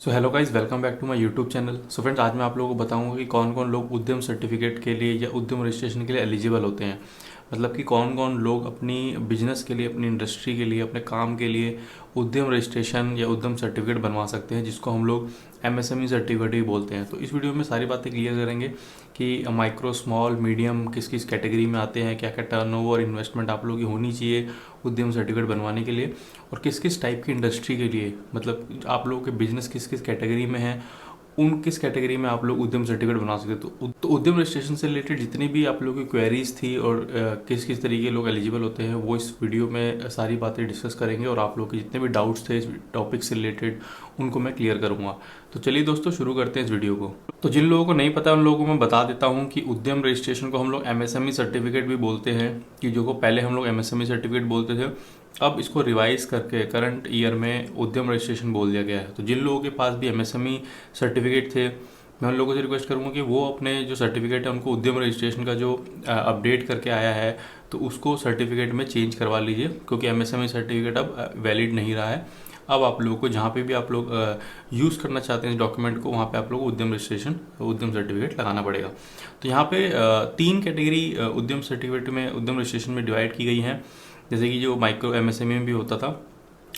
So hello guys, welcome back to my YouTube channel. So friends, आज मैं आप लोगों को बताऊंगा कि कौन कौन लोग उद्यम सर्टिफिकेट के लिए या उद्यम रजिस्ट्रेशन के लिए एलिजिबल होते हैं। मतलब कि कौन कौन लोग अपनी बिजनेस के लिए, अपनी इंडस्ट्री के लिए, अपने काम के लिए उद्यम रजिस्ट्रेशन या उद्यम सर्टिफिकेट बनवा सकते हैं, जिसको हम लोग एमएसएमई सर्टिफिकेट भी बोलते हैं। तो इस वीडियो में सारी बातें क्लियर करेंगे कि माइक्रो, स्मॉल, मीडियम किस किस कैटेगरी में आते हैं, क्या क्या टर्नओवर, इन्वेस्टमेंट आप लोगों की होनी चाहिए उद्यम सर्टिफिकेट बनवाने के लिए, और किस किस टाइप की इंडस्ट्री के लिए, मतलब आप लोगों के बिजनेस किस किस कैटेगरी में है, उन किस कैटेगरी में आप लोग उद्यम सर्टिफिकेट बना सकते हैं। तो उद्यम रजिस्ट्रेशन से रिलेटेड जितनी भी आप लोगों की क्वेरीज थी और किस किस तरीके के लोग एलिजिबल होते हैं, वो इस वीडियो में सारी बातें डिस्कस करेंगे और आप लोग के जितने भी डाउट्स थे इस टॉपिक से रिलेटेड उनको मैं क्लियर करूंगा। तो चलिए दोस्तों, शुरू करते हैं इस वीडियो को। तो जिन लोगों को नहीं पता उन लोगों को मैं बता देता हूँ कि उद्यम रजिस्ट्रेशन को हम लोग एमएसएमई सर्टिफिकेट भी बोलते हैं, कि जो को पहले हम लोग एमएसएमई सर्टिफिकेट बोलते थे, अब इसको रिवाइज करके करंट ईयर में उद्यम रजिस्ट्रेशन बोल दिया गया है। तो जिन लोगों के पास भी एमएसएमई सर्टिफिकेट थे, मैं उन लोगों से रिक्वेस्ट करूंगा कि वो अपने जो सर्टिफिकेट है उनको उद्यम रजिस्ट्रेशन का जो अपडेट करके आया है तो उसको सर्टिफिकेट में चेंज करवा लीजिए, क्योंकि एमएसएमई सर्टिफिकेट अब वैलिड नहीं रहा है। अब आप लोगों को जहाँ पे भी आप लोग यूज़ करना चाहते हैं इस डॉक्यूमेंट को, वहाँ पे आप लोग उद्यम रजिस्ट्रेशन, उद्यम सर्टिफिकेट लगाना पड़ेगा। तो यहाँ पे तीन कैटेगरी उद्यम सर्टिफिकेट में, उद्यम रजिस्ट्रेशन में डिवाइड की गई हैं। जैसे कि जो माइक्रो एमएसएमई में भी होता था,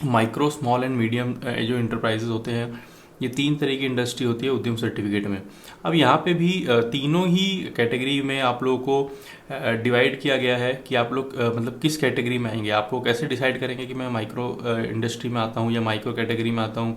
माइक्रो, स्मॉल एंड मीडियम जो इंटरप्राइजेज होते हैं, ये तीन तरह की इंडस्ट्री होती है उद्यम सर्टिफिकेट में। अब यहाँ पे भी तीनों ही कैटेगरी में आप लोगों को डिवाइड किया गया है कि आप लोग मतलब किस कैटेगरी में आएंगे। आप लोग कैसे डिसाइड करेंगे कि मैं माइक्रो इंडस्ट्री में आता हूँ या माइक्रो कैटेगरी में आता हूँ,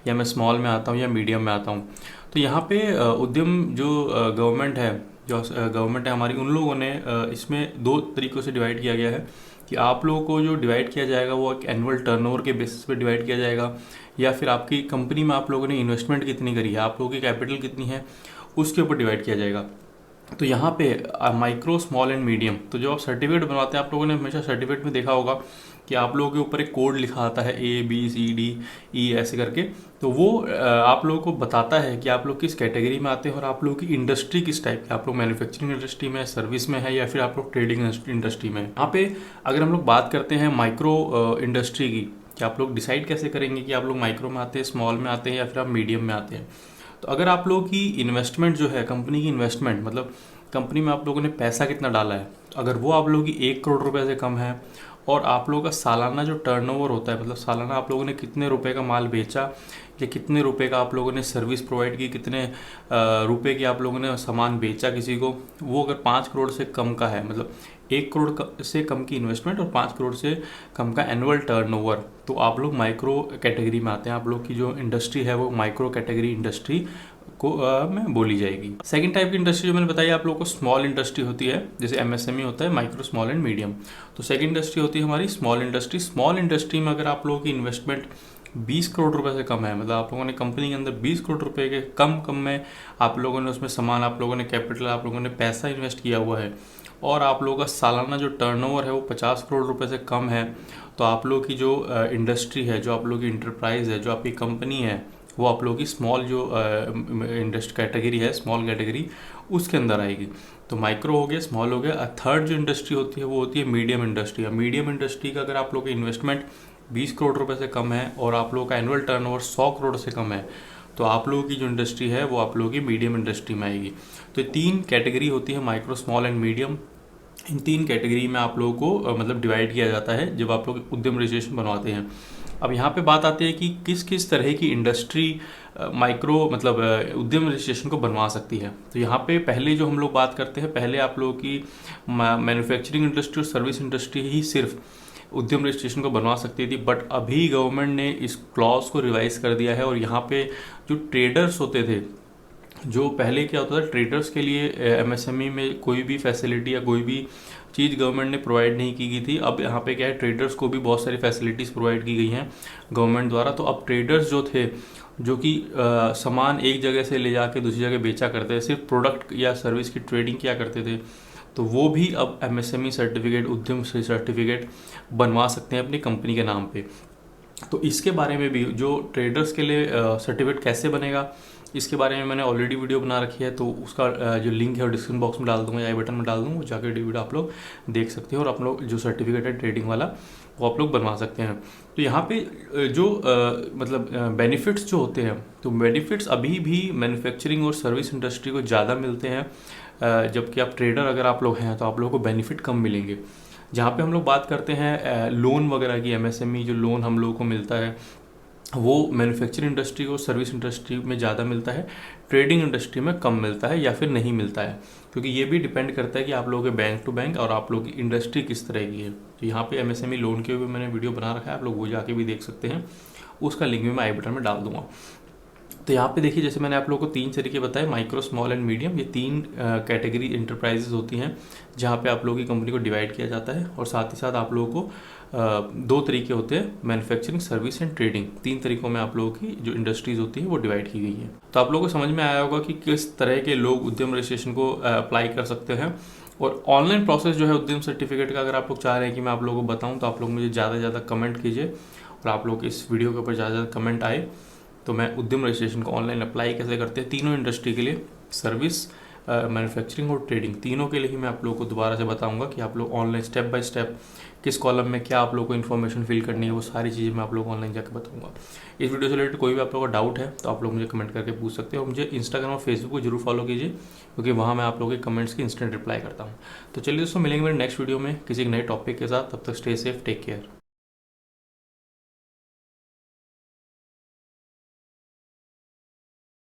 या मैं स्मॉल में आता हूँ या मीडियम में आता हूँ। तो यहाँ पे उद्यम जो गवर्नमेंट है, जो गवर्नमेंट है हमारी, उन लोगों ने इसमें दो तरीक़ों से डिवाइड किया गया है कि आप लोगों को जो डिवाइड किया जाएगा वो एक एनुअल टर्नओवर के बेसिस पे डिवाइड किया जाएगा, या फिर आपकी कंपनी में आप लोगों ने इन्वेस्टमेंट कितनी करी है, आप लोगों की कैपिटल कितनी है, उसके ऊपर डिवाइड किया जाएगा। तो यहाँ पे माइक्रो, स्मॉल एंड मीडियम, तो जो आप सर्टिफिकेट बनवाते हैं, आप लोगों ने हमेशा सर्टिफिकेट में देखा होगा कि आप लोगों के ऊपर एक कोड लिखा आता है ABCDE ऐसे करके। तो वो आप लोगों को बताता है कि आप लोग किस कैटेगरी में आते हैं और आप लोगों की इंडस्ट्री किस टाइप की, आप लोग मैन्युफैक्चरिंग इंडस्ट्री में, सर्विस में है, या फिर आप लोग ट्रेडिंग इंडस्ट्री में। यहाँ पे अगर हम लोग बात करते हैं माइक्रो इंडस्ट्री की, कि आप लोग डिसाइड कैसे करेंगे कि आप लोग माइक्रो में आते हैं, स्मॉल में आते हैं, या फिर आप मीडियम में आते हैं। तो अगर आप लोगों की इन्वेस्टमेंट जो है, कंपनी की इन्वेस्टमेंट, मतलब कंपनी में आप लोगों ने पैसा कितना डाला है, अगर वो आप लोगों की 1 करोड़ रुपए से कम है, और आप लोगों का सालाना जो टर्नओवर होता है, मतलब सालाना आप लोगों ने कितने रुपए का माल बेचा, या कितने रुपए का आप लोगों ने सर्विस प्रोवाइड की, कितने रुपए की आप लोगों ने सामान बेचा किसी को, वो अगर 5 करोड़ से कम का है, मतलब 1 करोड़ से कम की इन्वेस्टमेंट और 5 करोड़ से कम का एनुअल टर्नओवर, तो आप लोग माइक्रो कैटेगरी में आते हैं। आप लोग की जो इंडस्ट्री है वो माइक्रो कैटेगरी इंडस्ट्री को में बोली जाएगी। सेकंड टाइप की इंडस्ट्री जो मैंने बताई आप लोगों को, स्मॉल इंडस्ट्री होती है। जैसे एमएसएमई होता है, माइक्रो, स्मॉल एंड मीडियम, तो सेकंड इंडस्ट्री होती है हमारी स्मॉल इंडस्ट्री। स्मॉल इंडस्ट्री में अगर आप लोगों की इन्वेस्टमेंट 20 करोड़ रुपए से कम है, मतलब आप लोगों ने कंपनी के अंदर 20 करोड़ रुपए के कम में आप लोगों ने उसमें सामान, आप लोगों ने कैपिटल, आप लोगों ने पैसा इन्वेस्ट किया हुआ है, और आप लोगों का सालाना जो टर्नओवर है वो 50 करोड़ रुपए से कम है, तो आप लोगों की जो इंडस्ट्री है, जो आप लोगों की इंटरप्राइज है, जो आपकी कंपनी है, वो आप लोगों की स्मॉल जो इंडस्ट्री कैटेगरी है, स्मॉल कैटेगरी, उसके अंदर आएगी। तो माइक्रो हो गया, स्मॉल हो गया। थर्ड जो इंडस्ट्री होती है वो होती है मीडियम इंडस्ट्री। मीडियम इंडस्ट्री का अगर आप लोगों की इन्वेस्टमेंट 20 करोड़ रुपए से कम है और आप लोगों का एनुअल टर्नओवर 100 करोड़ से कम है, तो आप लोगों की जो इंडस्ट्री है वो आप लोगों की मीडियम इंडस्ट्री में आएगी। तो तीन कैटेगरी होती है, माइक्रो, स्मॉल एंड मीडियम। इन तीन कैटेगरी में आप लोगों को मतलब डिवाइड किया जाता है जब आप लोग उद्यम रजिस्ट्रेशन बनवाते हैं। अब यहाँ पे बात आती है कि किस किस तरह की इंडस्ट्री माइक्रो, मतलब उद्यम रजिस्ट्रेशन को बनवा सकती है। तो यहाँ पे पहले जो हम लोग बात करते हैं, पहले आप लोगों की मैन्युफैक्चरिंग इंडस्ट्री और सर्विस इंडस्ट्री ही सिर्फ उद्यम रजिस्ट्रेशन को बनवा सकती थी, बट अभी गवर्नमेंट ने इस क्लॉज को रिवाइज कर दिया है, और यहाँ पे जो ट्रेडर्स होते थे, जो पहले क्या होता था, ट्रेडर्स के लिए एमएसएमई में कोई भी फैसिलिटी या कोई भी चीज़ गवर्नमेंट ने प्रोवाइड नहीं की गई थी। अब यहाँ पे क्या है, ट्रेडर्स को भी बहुत सारी फैसिलिटीज़ प्रोवाइड की गई हैं गवर्नमेंट द्वारा। तो अब ट्रेडर्स जो थे, जो कि सामान एक जगह से ले जाके दूसरी जगह बेचा करते थे, सिर्फ प्रोडक्ट या सर्विस की ट्रेडिंग किया करते थे, तो वो भी अब एमएसएमई सर्टिफिकेट, उद्यम सर्टिफिकेट बनवा सकते हैं अपनी कंपनी के नाम पे। तो इसके बारे में भी, जो ट्रेडर्स के लिए सर्टिफिकेट कैसे बनेगा, इसके बारे में मैंने ऑलरेडी वीडियो बना रखी है, तो उसका जो लिंक है वो डिस्क्रिप्शन बॉक्स में डाल दूंगा या आई बटन में डाल दूंगा, वो जाकर वीडियो आप लोग देख सकते हो, और आप लोग जो सर्टिफिकेट है ट्रेडिंग वाला वो आप लोग बनवा सकते हैं। तो यहाँ पे जो मतलब बेनिफिट्स जो होते हैं, तो बेनिफिट्स अभी भी मैन्युफैक्चरिंग और सर्विस इंडस्ट्री को ज़्यादा मिलते हैं, जबकि आप ट्रेडर अगर आप लोग हैं तो आप लोगों को बेनिफिट कम मिलेंगे। जहाँ पे हम लोग बात करते हैं लोन वगैरह की, एमएसएमई जो लोन हम लोगों को मिलता है वो मैन्युफैक्चरिंग इंडस्ट्री और सर्विस इंडस्ट्री में ज़्यादा मिलता है, ट्रेडिंग इंडस्ट्री में कम मिलता है या फिर नहीं मिलता है, क्योंकि ये भी डिपेंड करता है कि आप लोगों के बैंक टू बैंक और आप लोगों की इंडस्ट्री किस तरह की है। तो यहाँ पे एमएसएमई लोन के भी मैंने वीडियो बना रखा है, आप लोग वो जाके भी देख सकते हैं, उसका लिंक भी मैं आई बटन में डाल दूंगा। तो यहाँ पे देखिए, जैसे मैंने आप लोगों को 3 तरीके बताए, माइक्रो, स्मॉल एंड मीडियम, ये 3 कैटेगरी इंटरप्राइजेज होती हैं जहाँ पे आप लोगों की कंपनी को डिवाइड किया जाता है। और साथ ही साथ आप लोगों को 2 तरीके होते हैं, मैन्युफैक्चरिंग, सर्विस एंड ट्रेडिंग। 3 तरीकों में आप लोगों की जो इंडस्ट्रीज होती है वो डिवाइड की गई है। तो आप लोगों को समझ में आया होगा कि किस तरह के लोग उद्यम रजिस्ट्रेशन को अप्लाई कर सकते हैं। और ऑनलाइन प्रोसेस जो है उद्यम सर्टिफिकेट का, अगर आप लोग चाह रहे हैं कि मैं आप लोगों को बताऊँ तो आप लोग मुझे ज़्यादा से ज़्यादा कमेंट कीजिए, और आप लोग इस वीडियो के ऊपर ज़्यादा से ज़्यादा कमेंट आए तो मैं उद्यम रजिस्ट्रेशन को ऑनलाइन अप्लाई कैसे करते हैं तीनों इंडस्ट्री के लिए, सर्विस, मैन्युफैक्चरिंग और ट्रेडिंग, तीनों के लिए ही मैं आप लोगों को दोबारा से बताऊंगा कि आप लोग ऑनलाइन स्टेप बाय स्टेप किस कॉलम में क्या आप लोगों को इन्फॉर्मेशन फिल करनी है, वो सारी चीज़ें मैं आप लोगों को ऑनलाइन जाकर बताऊंगा। इस वीडियो से रिलेटेड कोई भी आप लोगों का डाउट है तो आप लोग मुझे कमेंट करके पूछ सकते हो, और मुझे इंस्टाग्राम और फेसबुक को जरूर फॉलो कीजिए, क्योंकि वहाँ मैं आप लोगों के कमेंट्स की इंस्टेंट रिप्लाई करता हूँ। तो चलिए दोस्तों, मिलेंगे मेरे नेक्स्ट वीडियो में किसी नए टॉपिक के साथ, तब तक स्टे सेफ, टेक केयर।